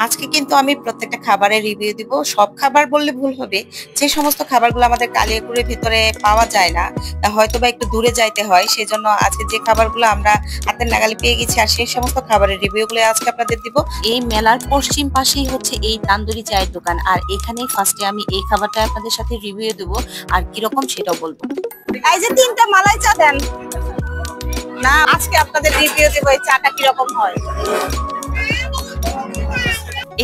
আজকে কিন্তু আমি প্রত্যেকটা খাবারের রিভিউ দিব। সব খাবার বললে ভুল হবে। যে সমস্ত খাবারগুলো আমাদের কালিয়াকৈরের ভেতরে পাওয়া যায় না, হয়তোবা একটু দূরে যাইতে হয়। সেজন্য আজকে যে খাবারগুলো আমরা হাতের নাগালে পেয়ে গেছি আর সেই সমস্ত খাবারের রিভিউগুলো আজকে আপনাদের দিব। এই মেলার পশ্চিম পাশেই হচ্ছে এই তান্দুরি চায়ের দোকান। আর এখানেই ফার্স্টে আমি এই খাবারটা আপনাদের সাথে রিভিউ দেব আর কিরকম সেটাও বলবো। এই যে 3টা মালাই চা দেন না, আজকে আপনাদের রিভিউ দেব এই চাটা কিরকম হয়।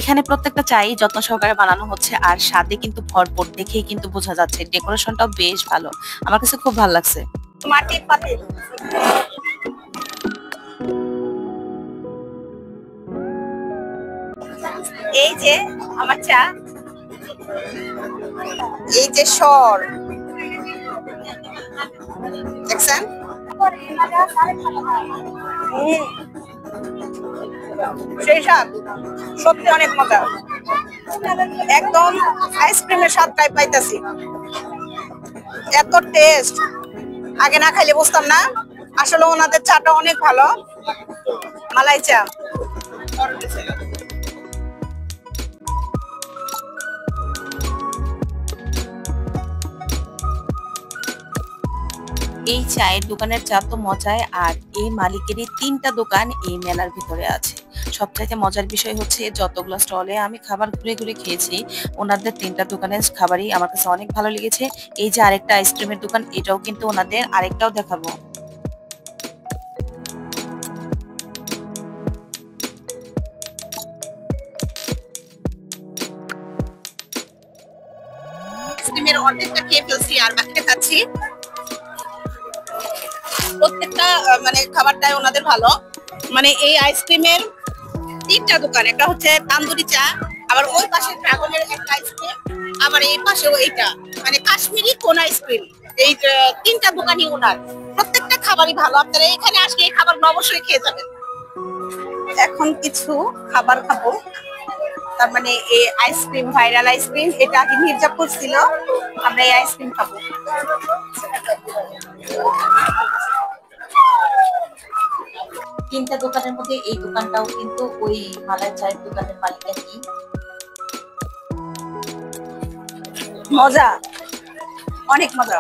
এখানে প্রত্যেকটা চাই যত্ন সহকারে বানানো হচ্ছে আর স্বাদে কিন্তু ভরপুর, দেখেই কিন্তু বোঝা যাচ্ছে। ডেকোরেশনটাও বেশ ভালো, আমার কাছে খুব ভালো লাগছে। মাটির পাতিল, এই যে আমার চা, এই যে সর দেখছেন, সেই স্বাদ সত্যি অনেক মজা, একদম আইসক্রিমের স্বাদটাই পাইতাছি। এত টেস্ট, আগে না খাইলে বুঝতাম না। আসলে ওনাদের চাটা অনেক ভালো, মালাই চা। এই চায়ের দোকানের চা তো মজায়, আর এই মালিকেরই 3টা দোকান এই মেলার ভিতরে আছে। সবচাইতে মজার বিষয় হচ্ছে যতগুলো স্টলে আমি খাবার ঘুরে ঘুরে খেয়েছি, ওনাদের 3টা দোকানের খাবারই আমার কাছে অনেক ভালো লেগেছে। এই যে আরেকটা আইসক্রিমের দোকান, এটাও কিন্তু ওনাদের, আরেকটাও দেখাবো। আইসক্রিমের অর্ধেকটা খেয়ে ফেলছি আর বাকিটা খাচ্ছি। প্রত্যেকটা মানে খাবারটাই ওনাদের ভালো। মানে এই আইসক্রিমের 3টা দোকান, একটা হচ্ছে তান্দুরি চা, আবার ওই পাশে ড্রাগনের একটা আইসক্রিম, আবার এই পাশেও এইটা মানে কাশ্মীরি কোন আইসক্রিম। এই 3টা দোকানই ওনার, প্রত্যেকটা খাবারই ভালো। আপনারা এখানে আসলে এই খাবারগুলো অবশ্যই খেয়ে যাবেন। এখন কিছু খাবার খাবো, তার মানে এই আইসক্রিম, ভাইরাল আইসক্রিম, এটা আগে মির্জাপুর ছিল, আমরা এই আইসক্রিম খাবো। 3টা দোকানের মধ্যে এই দোকানটাও কিন্তু ওই মালাই চায়ের দোকানের মালিকেরই। মজা, অনেক মজা।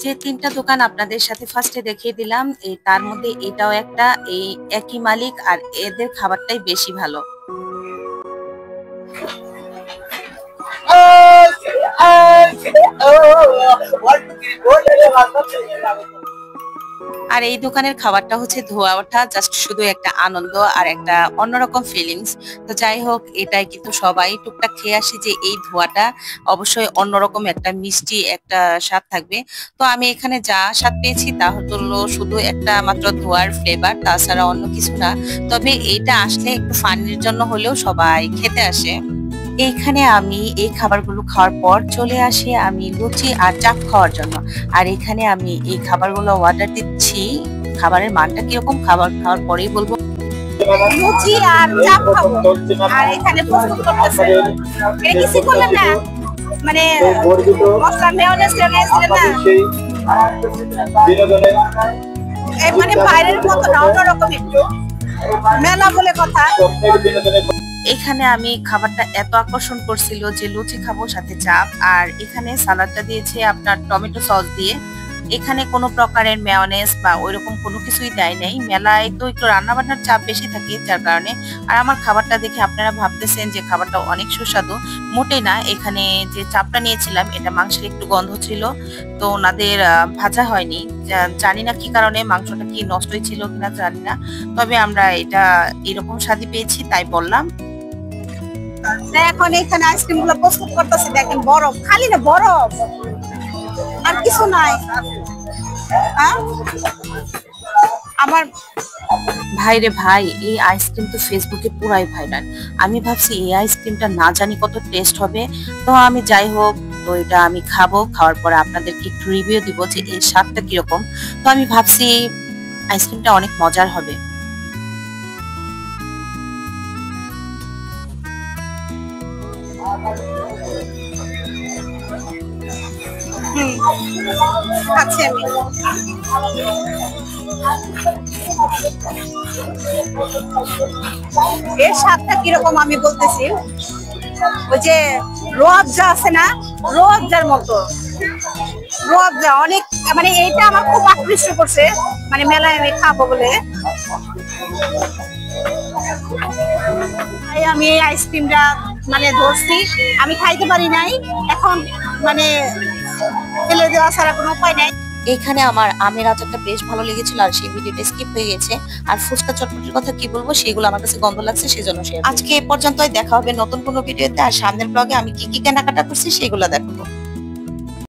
যে 3টা দোকান আপনাদের সাথে ফার্স্টে দেখিয়ে দিলাম, এই তার মধ্যে এটাও একটা, এই একই মালিক, আর এদের খাবারটাই বেশি ভালো। আর এই দোকানের খাবারটা হচ্ছে ধোয়া ওঠা, জাস্ট শুধু একটা আনন্দ আর একটা অন্যরকম ফিলিংস। তো যাই হোক, এটাই কিন্তু সবাই টুকটাক খেয়ে আসি যে এই ধোয়াটা অবশ্যই অন্যরকম একটা মিষ্টি একটা স্বাদ থাকবে। তো আমি এখানে যা স্বাদ পেয়েছি তা হলো শুধু একটা মাত্র ধোয়ার ফ্লেভার, তাছাড়া অন্য কিছু না। তবে এইটা আসলে একটু ফানির জন্য হলেও সবাই খেতে আসে। এইখানে আমি এই খাবারগুলো খাওয়ার পর চলে আসি আমি লুচি আর চাপ খাওয়ার জন্য। আর এখানে আমি এই খাবারগুলো অর্ডার দিচ্ছি। খাবারের মানটা কিরকম খাবার খাওয়ার পরেই বলবো। লুচি আর চাপ খাবো, আর এখানে প্রস্তুত করতেছে। এটা কিছু করলেন না, মানে মশলা মেয়োনেজ দিলেন না, এই মানে বাইরের মতো না, অন্যরকম একটু। মেলা বলে কথা। এখানে আমি খাবারটা এত আকর্ষণ করছিল যে লুচি খাবো সাথে চাপ, আর এখানে সালাদটা দিয়েছে আপনার টমেটো সস দিয়ে। এখানে কোনো প্রকারের মেয়োনেজ বা ওইরকম কোনো কিছুই দেয় নাই। মেলায় তো একটু রান্না বান্নার চাপ বেশি থাকে যার কারণে। আর আমার খাবারটা দেখে আপনারা ভাবতেছেন যে খাবারটা অনেক সুস্বাদু, মোটেই না। এখানে যে চাপটা নিয়েছিলাম এটা মাংসের একটু গন্ধ ছিল, তো ওনাদের ভাজা হয়নি। জানি না কি কারণে, মাংসটা কি নষ্টই ছিল কিনা জানি না, তবে আমরা এটা এরকম স্বাদই পেয়েছি তাই বললাম। এখন এখানে আইসক্রিম গুলো প্রস্তুত করতেছে, দেখেন বরফ, খালি না বরফ, আর কিছু নাই। আমার ভাই রে ভাই, এই আইসক্রিম তো ফেসবুকে পুরাই ভাইরাল। আমি ভাবছি এই আইসক্রিমটা না জানি কত টেস্ট হবে। তো আমি যাই হোক, তো এটা আমি খাবো, খাওয়ার পরে আপনাদেরকে একটু রিভিউ দিব যে এর স্বাদটা কিরকম। তো আমি ভাবছি আইসক্রিমটা অনেক মজার হবে। খাচ্ছি আমি। এর স্বাদটা কিরকম আমি বলতেছি, ওই যে রোয়াবজা আছে না, রোয়াবজার মতো। রোয়াবজা অনেক, মানে এইটা আমার খুব আকৃষ্ট করছে, মানে মেলায় আমি খাবো বলে। তাই আমি এই আইসক্রিমটা মানে ধরছি, আমি খাইতে পারি নাই, এখন মানে ফেলে দেওয়া ছাড়া কোনো উপায় নাই। এখানে আমার আমের আচারটা বেশ ভালো লেগেছিল, আর সেই ভিডিওটা স্কিপ হয়ে গেছে। আর ফুচকা চটপটির কথা কি বলবো, সেগুলো আমার কাছে গন্ধ লাগছে, সেজন্য আজকে এ পর্যন্তই। দেখা হবে নতুন কোনো ভিডিওতে, আর সামনের ব্লগে আমি কি কি কেনাকাটা করছি সেগুলো দেখবো।